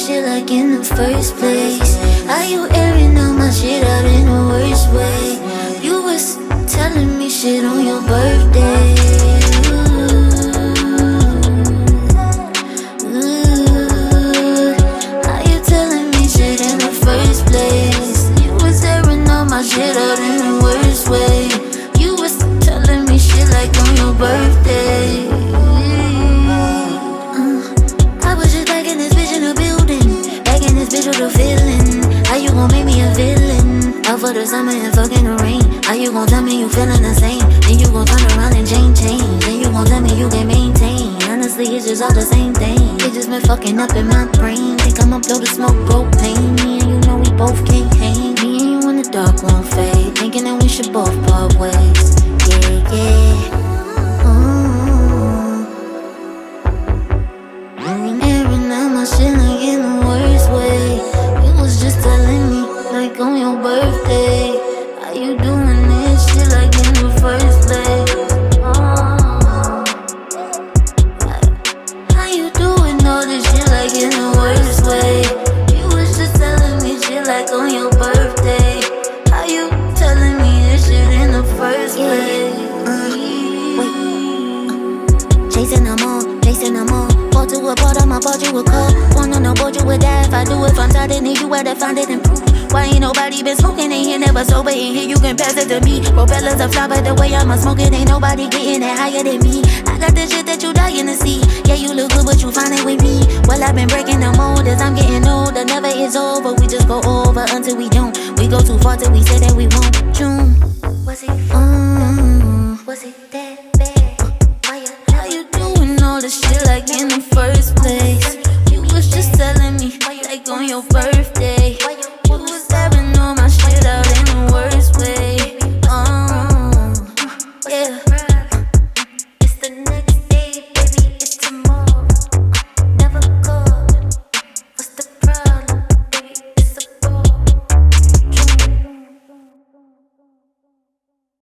this shit like in the first place? How you airing out my shit out in the worst way? You was telling me shit on your birthday. How you telling me shit in the first place? You was airing out my shit out in the worst way. You was telling me shit like on your birthday. I was just back in this bitch in the building, back in this bitch with a feeling. How you gon' make me a villain? Out for the summer and fucking the rain. How you gon' tell me you feeling the same? Then you gon' turn around and change. Then you gon' tell me you can maintain. Honestly, it's just all the same thing. It just been fucking up in my brain. Think I'ma blow the smoke, propane. Me and you know we both can't hang. Me and you in the dark won't fade. Thinking that we should both part ways. Yeah, yeah. Airing out my shit like in the worst way. You was just telling me like on your birthday. How you doing this shit like in the first place? How you doing all this shit like in the worst way? You was just telling me shit like on your birthday. How you telling me this shit in the first place? Chasing them all. Bought to a part, I'ma bought you a cup. Wanna know what you would die if I do it from side, then you had to find it and proof. Why ain't nobody been smoking in here, never sober in here, you can pass it to me. Propellers are fly, but the way I'ma smoke it, ain't nobody getting that higher than me. I got the shit that you dying to see. Yeah, you look good, but you find it with me. Well, I've been breaking the mold as I'm getting older. Never is over, we just go over until we don't. We go too far till we say that we won't. June, was it fun? Was it that bad? How you doing all this shit like in the first place? You was just telling me like on your birthday.